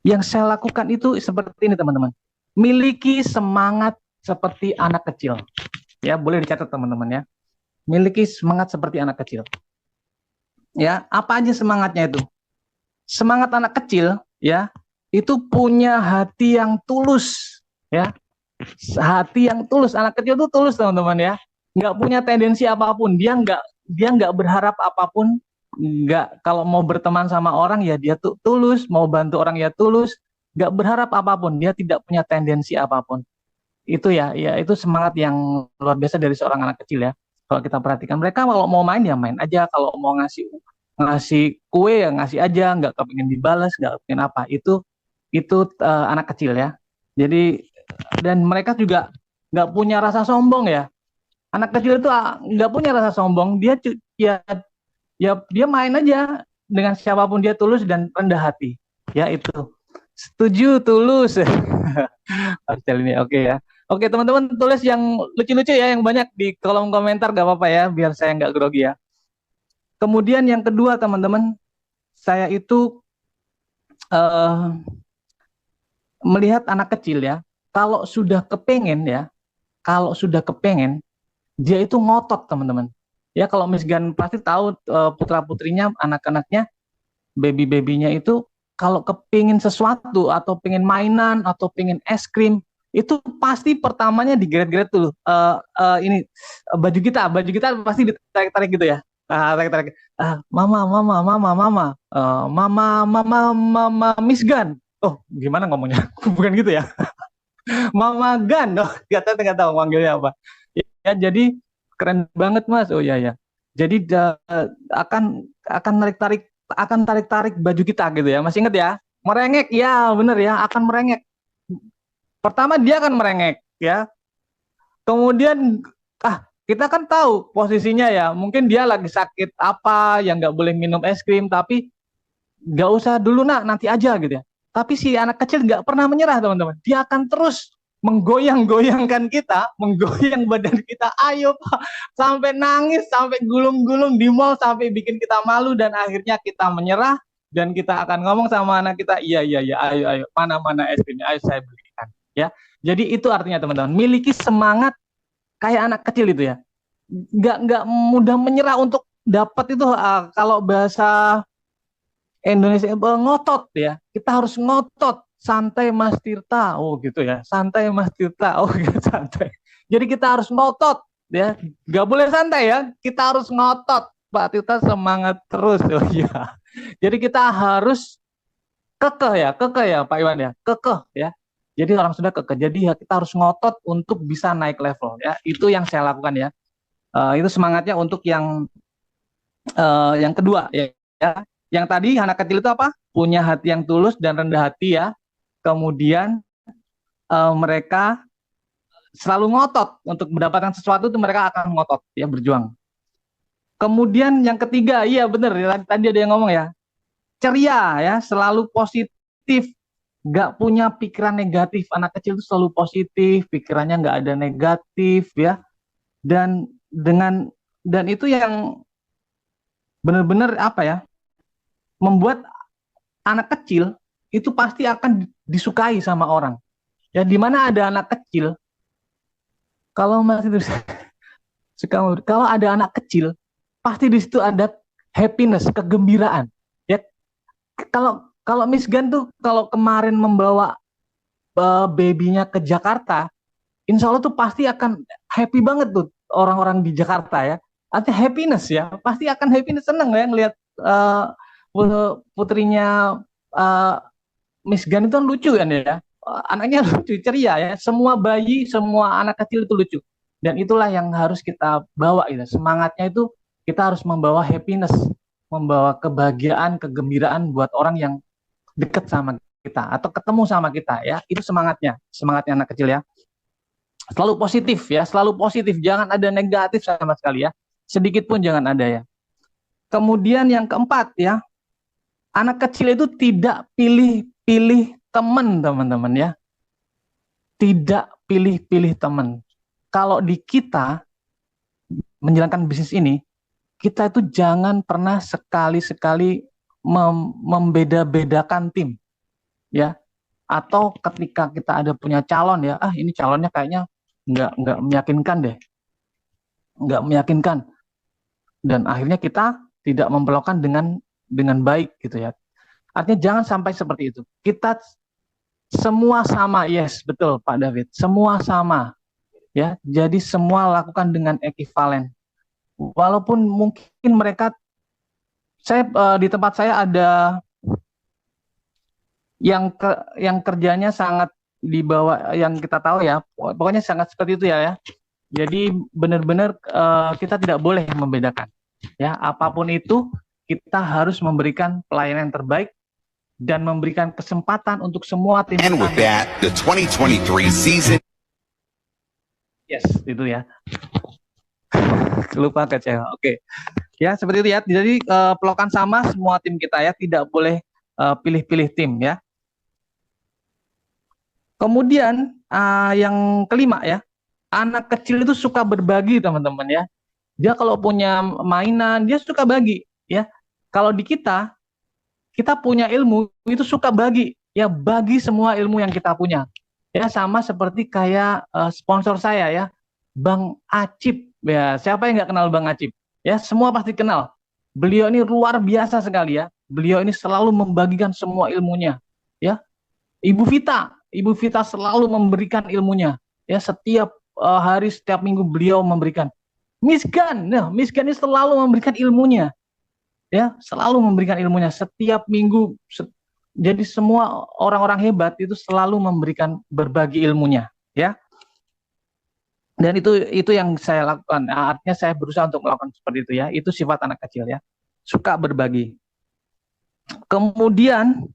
Yang saya lakukan itu seperti ini teman-teman. Miliki semangat seperti anak kecil. Ya, boleh dicatat teman-teman ya. Miliki semangat seperti anak kecil. Ya, apa aja semangatnya itu? Semangat anak kecil ya, itu punya hati yang tulus ya. Hati yang tulus, anak kecil itu tulus teman-teman ya. Nggak punya tendensi apapun, dia nggak berharap apapun, nggak, kalau mau berteman sama orang ya dia tuh tulus, mau bantu orang ya tulus, nggak berharap apapun, dia tidak punya tendensi apapun. Itu ya, ya itu semangat yang luar biasa dari seorang anak kecil ya. Kalau kita perhatikan mereka kalau mau main ya main aja, kalau mau ngasih ngasih kue ya ngasih aja, nggak kepingin dibalas, nggak kepingin apa. Itu anak kecil ya. Jadi dan mereka juga nggak punya rasa sombong ya. Anak kecil itu nggak punya rasa sombong, ya dia main aja dengan siapapun, dia tulus dan rendah hati. Ya itu. Setuju, tulus. Arcel ini oke ya. Oke teman-teman, tulis yang lucu-lucu ya, yang banyak di kolom komentar, gak apa-apa ya, biar saya nggak grogi ya. Kemudian yang kedua teman-teman, saya itu uh, melihat anak kecil ya, kalau sudah kepengen ya, kalau sudah kepengen, dia itu ngotot teman-teman. Ya kalau Miss Gan pasti tahu, putra-putrinya, anak-anaknya, baby-babynya itu kalau kepingin sesuatu atau pengen mainan atau pengen es krim, itu pasti pertamanya digeret-geret tuh, ini baju kita pasti ditarik-tarik gitu ya. Tarik-tarik, mama mama mama mama, mama Miss Gan, oh gimana ngomongnya, bukan gitu ya, mama Gan, oh nggak tahu manggilnya apa ya. Jadi keren banget mas, oh ya ya, jadi akan tarik-tarik baju kita gitu ya. Masih ingat ya? Merengek ya, bener ya, akan merengek. Pertama dia akan merengek ya. Kemudian kita kan tahu posisinya ya. Mungkin dia lagi sakit apa yang nggak boleh minum es krim, tapi nggak usah dulu nak, nanti aja gitu ya. Tapi si anak kecil nggak pernah menyerah teman-teman. Dia akan terus menggoyang-goyangkan kita, menggoyang badan kita, ayo Pak, sampai nangis, sampai gulung-gulung di mall, sampai bikin kita malu, dan akhirnya kita menyerah, dan kita akan ngomong sama anak kita, iya, iya, iya, ayo, ayo, mana es krimnya, ayo saya belikan. Ya, jadi itu artinya teman-teman, miliki semangat kayak anak kecil itu ya. Nggak mudah menyerah untuk dapat itu, kalau bahasa Indonesia ngotot ya. Kita harus ngotot. Santai Mas Tirta. Oh gitu ya. Santai Mas Tirta. Oh gitu, santai. Jadi kita harus ngotot ya. Gak boleh santai ya. Kita harus ngotot. Pak Tirta semangat terus. Oh iya. Jadi kita harus kekeh ya Pak Iwan ya. Kekeh ya. Jadi orang sudah kekeh. Jadi ya kita harus ngotot untuk bisa naik level ya. Itu yang saya lakukan ya. Itu semangatnya untuk yang kedua ya. Yang tadi anak kecil itu apa? Punya hati yang tulus dan rendah hati ya. Kemudian mereka selalu ngotot untuk mendapatkan sesuatu, itu mereka akan ngotot ya, berjuang. Kemudian yang ketiga, iya benar tadi ada yang ngomong ya, ceria ya, selalu positif, nggak punya pikiran negatif. Anak kecil itu selalu positif, pikirannya nggak ada negatif ya, dan dan itu yang benar-benar apa ya, membuat anak kecil itu pasti akan disukai sama orang. Ya di mana ada anak kecil, kalau masih suka, kalau ada anak kecil, pasti di situ ada happiness, kegembiraan. Ya kalau kalau Miss Gan tuh kalau kemarin membawa babynya ke Jakarta, insya Allah tuh pasti akan happy banget tuh orang-orang di Jakarta ya. Artinya happiness ya, pasti akan happiness, seneng ya ngelihat putrinya uh, Miss Gan itu kan lucu kan ya. Anaknya lucu, ceria ya. Semua bayi, semua anak kecil itu lucu. Dan itulah yang harus kita bawa gitu. Semangatnya itu kita harus membawa happiness, membawa kebahagiaan, kegembiraan buat orang yang dekat sama kita atau ketemu sama kita ya. Itu semangatnya anak kecil ya. Selalu positif ya, selalu positif. Jangan ada negatif sama sekali ya. Sedikit pun jangan ada ya. Kemudian yang keempat ya, anak kecil itu tidak pilih-pilih teman, teman-teman ya. Tidak pilih-pilih teman. Kalau di kita menjalankan bisnis ini, kita itu jangan pernah sekali-sekali membeda-bedakan tim. ya. Atau ketika kita ada punya calon ya, ini calonnya kayaknya nggak meyakinkan deh, nggak meyakinkan, dan akhirnya kita tidak memperlakukan dengan baik gitu ya. Artinya jangan sampai seperti itu. Kita semua sama, yes, betul Pak David, semua sama ya. Jadi semua lakukan dengan ekivalen. Walaupun mungkin mereka, di tempat saya ada yang kerjanya sangat di bawah yang kita tahu ya, pokoknya sangat seperti itu ya. Jadi benar-benar kita tidak boleh membedakan ya, apapun itu kita harus memberikan pelayanan yang terbaik dan memberikan kesempatan untuk semua tim. And with that, the 2023 season. Yes, itu ya. Lupa kecewa. Oke. Ya, seperti itu ya. Jadi pelokan sama semua tim kita ya, tidak boleh pilih-pilih tim ya. Kemudian yang kelima ya, anak kecil itu suka berbagi teman-teman ya. Dia kalau punya mainan dia suka bagi ya. Kalau di kita punya ilmu itu suka bagi ya, bagi semua ilmu yang kita punya ya. Sama seperti kayak sponsor saya ya, Bang Acip ya. Siapa yang nggak kenal Bang Acip ya? Semua pasti kenal. Beliau ini luar biasa sekali ya. Beliau ini selalu membagikan semua ilmunya ya. Ibu Vita selalu memberikan ilmunya ya. Setiap hari, setiap minggu beliau memberikan. Miss Gan ini selalu memberikan ilmunya ya, selalu memberikan ilmunya setiap minggu. Jadi semua orang-orang hebat itu selalu memberikan, berbagi ilmunya ya. Dan itu yang saya lakukan. Artinya saya berusaha untuk melakukan seperti itu ya. Itu sifat anak kecil ya, suka berbagi. Kemudian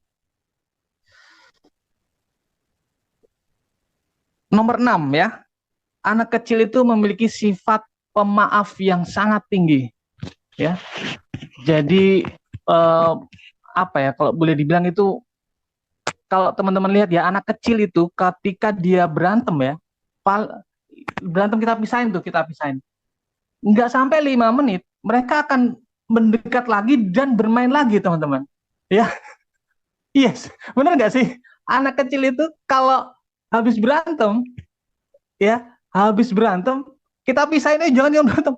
nomor 6 ya, anak kecil itu memiliki sifat pemaaf yang sangat tinggi ya. Jadi apa ya, kalau boleh dibilang itu, kalau teman-teman lihat ya, anak kecil itu ketika dia berantem ya, berantem kita pisahin, nggak sampai 5 menit mereka akan mendekat lagi dan bermain lagi teman-teman ya. Yes, benar nggak sih? Anak kecil itu kalau habis berantem ya, kita pisahin, jangan berantem.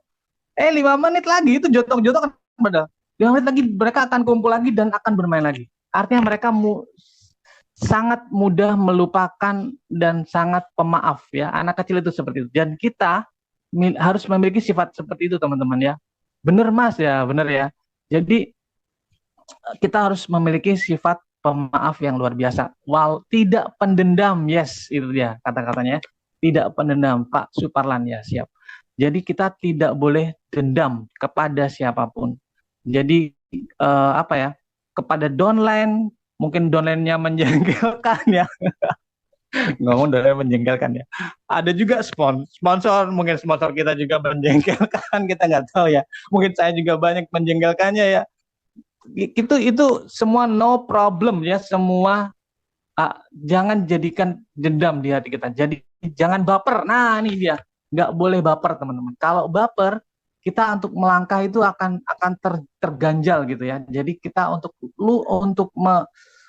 5 menit lagi itu jotok-jotok, padahal 5 menit lagi mereka akan kumpul lagi dan akan bermain lagi. Artinya mereka sangat mudah melupakan dan sangat pemaaf ya. Anak kecil itu seperti itu. Dan kita harus memiliki sifat seperti itu teman-teman ya. Benar Mas ya, benar ya. Jadi kita harus memiliki sifat pemaaf yang luar biasa. Tidak pendendam, yes, itu dia kata-katanya. Tidak pendendam, Pak Suparlan ya, siap. Jadi kita tidak boleh dendam kepada siapapun. Jadi apa ya, kepada downline, mungkin downline-nya menjengkelkan ya. Ngomong downline menjengkelkan ya. Ada juga sponsor, mungkin sponsor kita juga menjengkelkan, kita nggak tahu ya. Mungkin saya juga banyak menjengkelkannya ya. Itu semua no problem ya, semua jangan jadikan dendam di hati kita. Jadi jangan baper. Nah ini dia, nggak boleh baper teman-teman. Kalau baper, kita untuk melangkah itu akan terganjal gitu ya. Jadi kita untuk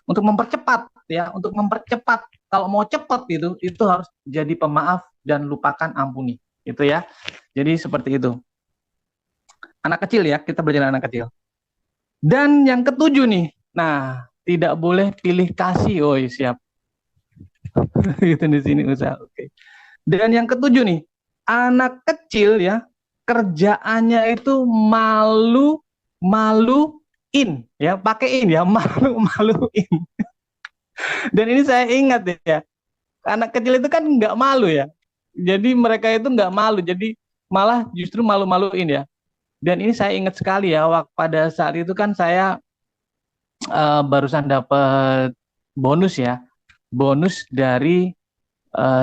mempercepat ya, untuk mempercepat. Kalau mau cepat itu harus jadi pemaaf dan lupakan, ampuni. Itu ya. Jadi seperti itu. Anak kecil ya, kita belajar anak kecil. Dan yang ketujuh nih, nah tidak boleh pilih kasih, siap. Itu di sini usaha, oke. Dan yang ketujuh nih, anak kecil ya kerjaannya itu maluin ya, pakai in ya, maluin. Dan ini saya ingat ya, anak kecil itu kan nggak malu ya. Jadi mereka itu nggak malu, jadi malah justru malu-maluin ya. Dan ini saya ingat sekali ya, pada saat itu kan saya barusan dapat bonus ya, bonus dari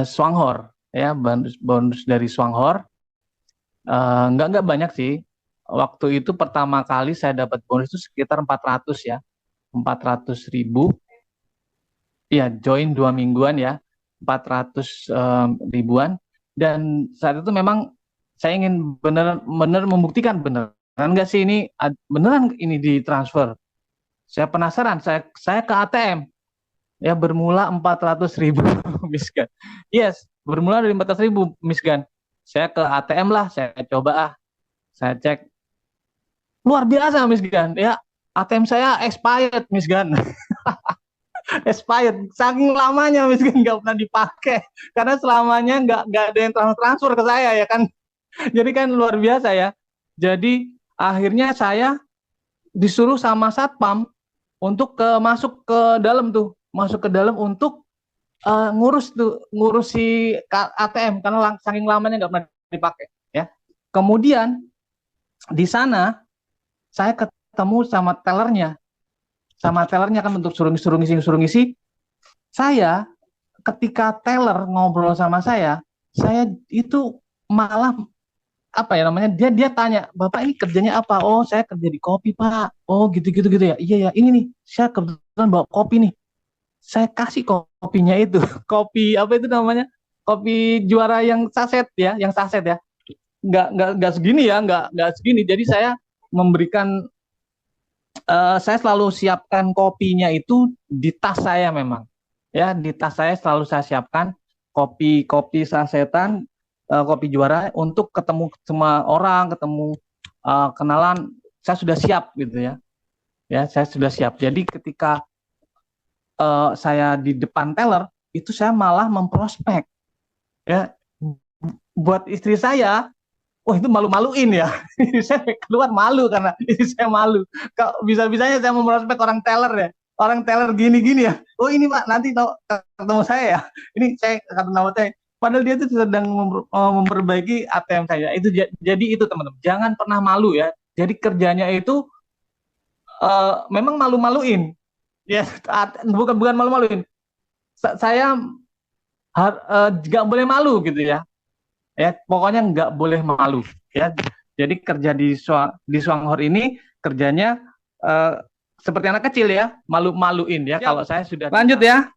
Swanghor ya, bonus dari Swanghor. Nggak banyak sih. Waktu itu pertama kali saya dapat bonus itu sekitar 400 ya, 400.000. Ya, join 2 mingguan ya, 400 ribuan. Dan saat itu memang saya ingin benar membuktikan beneran nggak sih beneran ini ditransfer. Saya penasaran, saya ke ATM. Ya, bermula 400.000 Miss Gan. Yes, bermula dari 400.000 Miss Gan. Saya ke ATM lah, saya coba saya cek, luar biasa Miss Gan. Ya, ATM saya expired Miss Gan. Expired, saking lamanya Miss Gan nggak pernah dipakai, karena selamanya nggak ada yang transfer ke saya ya kan. Jadi kan luar biasa ya. Jadi akhirnya saya disuruh sama satpam untuk masuk ke dalam tuh, masuk ke dalam untuk ngurus si ATM, karena saking lamanya nggak pernah dipakai ya. Kemudian di sana saya ketemu sama tellernya kan, untuk suruh ngisi. Saya ketika teller ngobrol sama saya itu malah apa ya namanya, dia tanya, bapak ini kerjanya apa? Oh, saya kerja di kopi pak. Oh, gitu ya. Iya ya, ini nih saya kebetulan bawa kopi nih. Saya kasih kopinya itu kopi apa itu namanya, kopi juara yang saset ya, nggak segini ya, nggak segini. Jadi saya memberikan, saya selalu siapkan kopinya itu di tas saya memang ya, di tas saya selalu saya siapkan kopi sasetan, kopi juara, untuk ketemu semua orang, ketemu kenalan, saya sudah siap gitu ya, saya sudah siap. Jadi ketika saya di depan teller itu, saya malah memprospek ya buat istri saya. Wah, itu malu-maluin ya. Saya keluar malu karena ini saya malu. Kalau bisa-bisanya saya memprospek orang teller ya. Orang teller gini-gini ya. Oh, ini Pak, nanti ketemu saya ya. Ini saya kata nama saya. Padahal dia itu sedang memperbaiki ATM saya. Itu jadi itu teman-teman. Jangan pernah malu ya. Jadi kerjanya itu memang malu-maluin. Ya, bukan malu-maluin. Saya nggak boleh malu gitu ya. Ya, pokoknya nggak boleh malu ya. Jadi kerja di Swanghor ini kerjanya seperti anak kecil ya, malu-maluin ya. Kalau saya sudah lanjut ya.